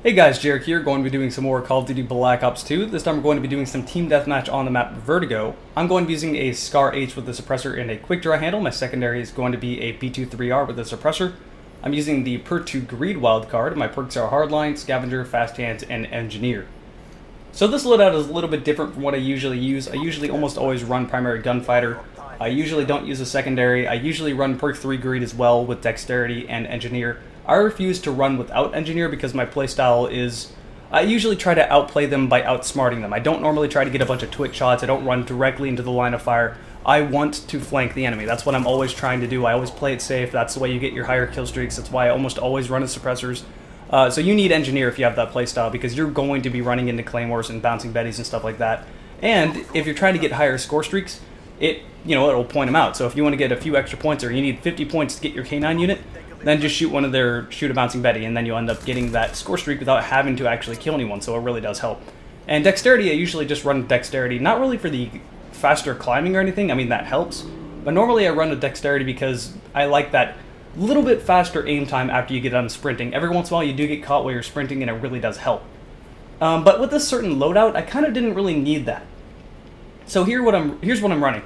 Hey guys, Jarek here, going to be doing some more Call of Duty Black Ops 2. This time we're going to be doing some team deathmatch on the map Vertigo. I'm going to be using a Scar H with the suppressor and a quick draw handle. My secondary is going to be a B23R with a suppressor. I'm using the Perk 2 Greed wildcard. My perks are Hardline, Scavenger, Fast Hands, and Engineer. So this loadout is a little bit different from what I usually use. I usually almost always run primary gunfighter. I usually don't use a secondary. I usually run Perk 3 Greed as well with Dexterity and Engineer. I refuse to run without Engineer because my playstyle is, I usually try to outplay them by outsmarting them. I don't normally try to get a bunch of twitch shots. I don't run directly into the line of fire. I want to flank the enemy. That's what I'm always trying to do. I always play it safe. That's the way you get your higher kill streaks. That's why I almost always run as suppressors. So you need Engineer if you have that playstyle because you're going to be running into Claymores and bouncing Bettys and stuff like that. And if you're trying to get higher score streaks, it'll point them out. So if you want to get a few extra points or you need 50 points to get your K9 unit, then just shoot a bouncing Betty, and then you'll end up getting that score streak without having to actually kill anyone, so it really does help. And Dexterity, I usually just run Dexterity, not really for the faster climbing or anything, I mean that helps, but normally I run with Dexterity because I like that little bit faster aim time after you get done sprinting. Every once in a while you do get caught while you're sprinting, and it really does help. But with this certain loadout, I kind of didn't really need that. So here's what I'm running.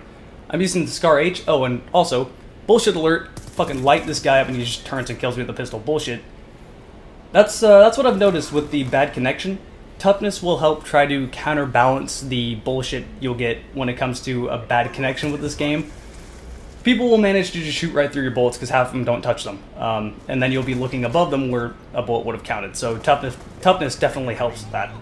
I'm using the Scar H. Oh, and also, bullshit alert. Fucking light this guy up and he just turns and kills me with a pistol. Bullshit. That's what I've noticed with the bad connection. Toughness will help try to counterbalance the bullshit you'll get when it comes to a bad connection with this game. People will manage to just shoot right through your bullets because half of them don't touch them. And then you'll be looking above them where a bullet would have counted. So toughness definitely helps with that.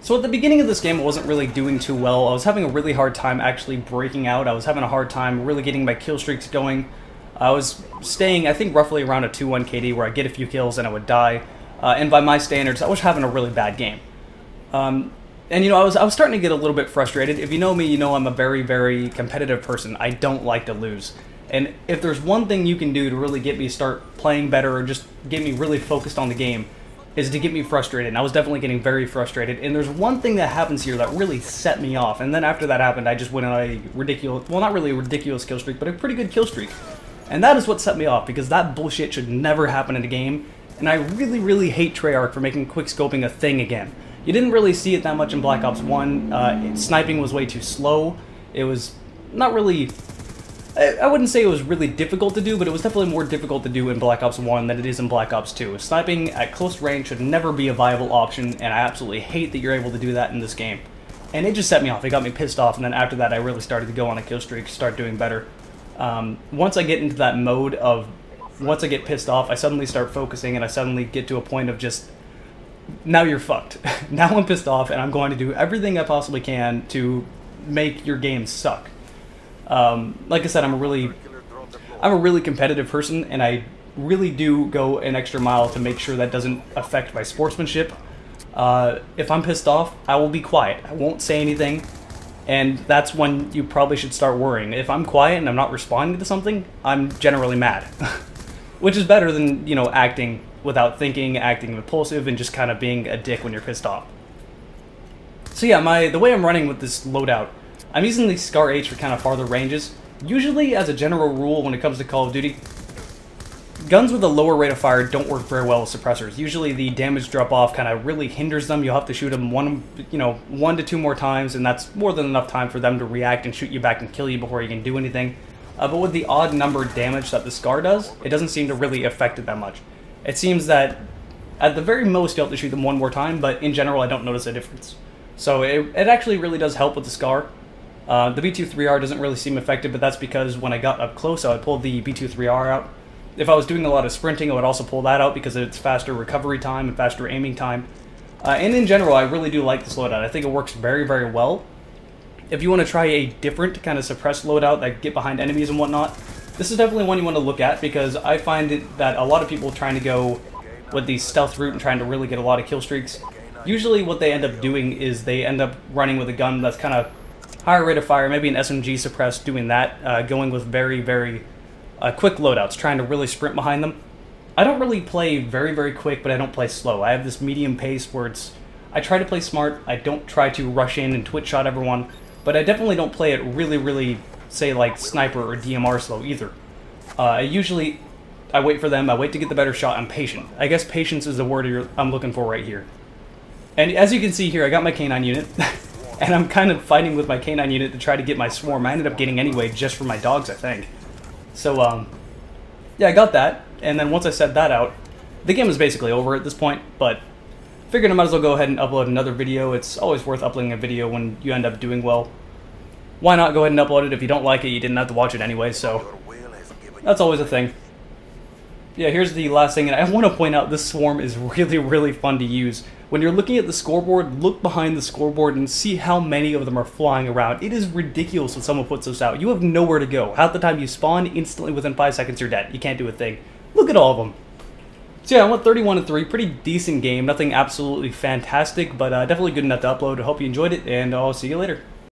So at the beginning of this game, I wasn't really doing too well. I was having a really hard time actually breaking out. I was having a hard time really getting my kill streaks going. I was staying, I think, roughly around a 2-1 KD where I'd get a few kills and I would die. And by my standards, I was having a really bad game. And I was starting to get a little bit frustrated. If you know me, you know I'm a very, very competitive person. I don't like to lose. And if there's one thing you can do to really get me start playing better or just get me really focused on the game, is to get me frustrated. And I was definitely getting very frustrated. And there's one thing that happens here that really set me off. And then after that happened, I just went on a ridiculous, well, not really a ridiculous kill streak, but a pretty good kill streak. And that is what set me off, because that bullshit should never happen in a game, and I really, really hate Treyarch for making quickscoping a thing again. You didn't really see it that much in Black Ops 1, sniping was way too slow, it was not really, I wouldn't say it was really difficult to do, but it was definitely more difficult to do in Black Ops 1 than it is in Black Ops 2. Sniping at close range should never be a viable option, and I absolutely hate that you're able to do that in this game. And it just set me off, it got me pissed off, and then after that I really started to go on a kill streak, start doing better. Once I get into that mode of, once I get pissed off, I suddenly start focusing and I suddenly get to a point of just, now you're fucked. Now I'm pissed off and I'm going to do everything I possibly can to make your game suck. Like I said, I'm a really competitive person, and I really do go an extra mile to make sure that doesn't affect my sportsmanship. If I'm pissed off, I will be quiet. I won't say anything. And that's when you probably should start worrying. If I'm quiet and I'm not responding to something, I'm generally mad. Which is better than, acting without thinking, acting impulsive, and just kind of being a dick when you're pissed off. So yeah, the way I'm running with this loadout, I'm using the Scar H for kind of farther ranges. Usually, as a general rule, when it comes to Call of Duty, guns with a lower rate of fire don't work very well with suppressors. Usually the damage drop-off kind of really hinders them. You'll have to shoot them one to two more times, and that's more than enough time for them to react and shoot you back and kill you before you can do anything. But with the odd number damage that the Scar does, it doesn't seem to really affect it that much. It seems that at the very most you'll have to shoot them one more time, but in general I don't notice a difference. So it actually really does help with the Scar. The B23R doesn't really seem affected, but that's because when I got up close I would pull the B23R out. If I was doing a lot of sprinting, I would also pull that out because it's faster recovery time and faster aiming time. And in general, I really do like this loadout. I think it works very, very well. If you want to try a different kind of suppressed loadout that get behind enemies and whatnot, this is definitely one you want to look at, because I find that a lot of people trying to go with the stealth route and trying to really get a lot of kill streaks, usually what they end up doing is they end up running with a gun that's kind of higher rate of fire, maybe an SMG suppressed, doing that, going with very, very quick loadouts, trying to really sprint behind them. I don't really play very, very quick, but I don't play slow. I have this medium pace where I try to play smart. I don't try to rush in and twitch shot everyone, but I definitely don't play it really, really, say, like Sniper or DMR slow either. I wait for them, I wait to get the better shot, I'm patient. I guess patience is the word I'm looking for right here. And as you can see here, I got my canine unit, and I'm kind of fighting with my canine unit to try to get my swarm. I ended up getting anyway just for my dogs, I think. So, yeah, I got that, and then once I set that out, the game is basically over at this point, but figured I might as well go ahead and upload another video. It's always worth uploading a video when you end up doing well. Why not go ahead and upload it? If you don't like it, you didn't have to watch it anyway, so that's always a thing. Yeah, here's the last thing, and I want to point out this swarm is really, really fun to use. When you're looking at the scoreboard, look behind the scoreboard and see how many of them are flying around. It is ridiculous when someone puts this out. You have nowhere to go. Half the time you spawn, instantly within 5 seconds you're dead. You can't do a thing. Look at all of them. So yeah, I went 31-3, pretty decent game. Nothing absolutely fantastic, but definitely good enough to upload. I hope you enjoyed it, and I'll see you later.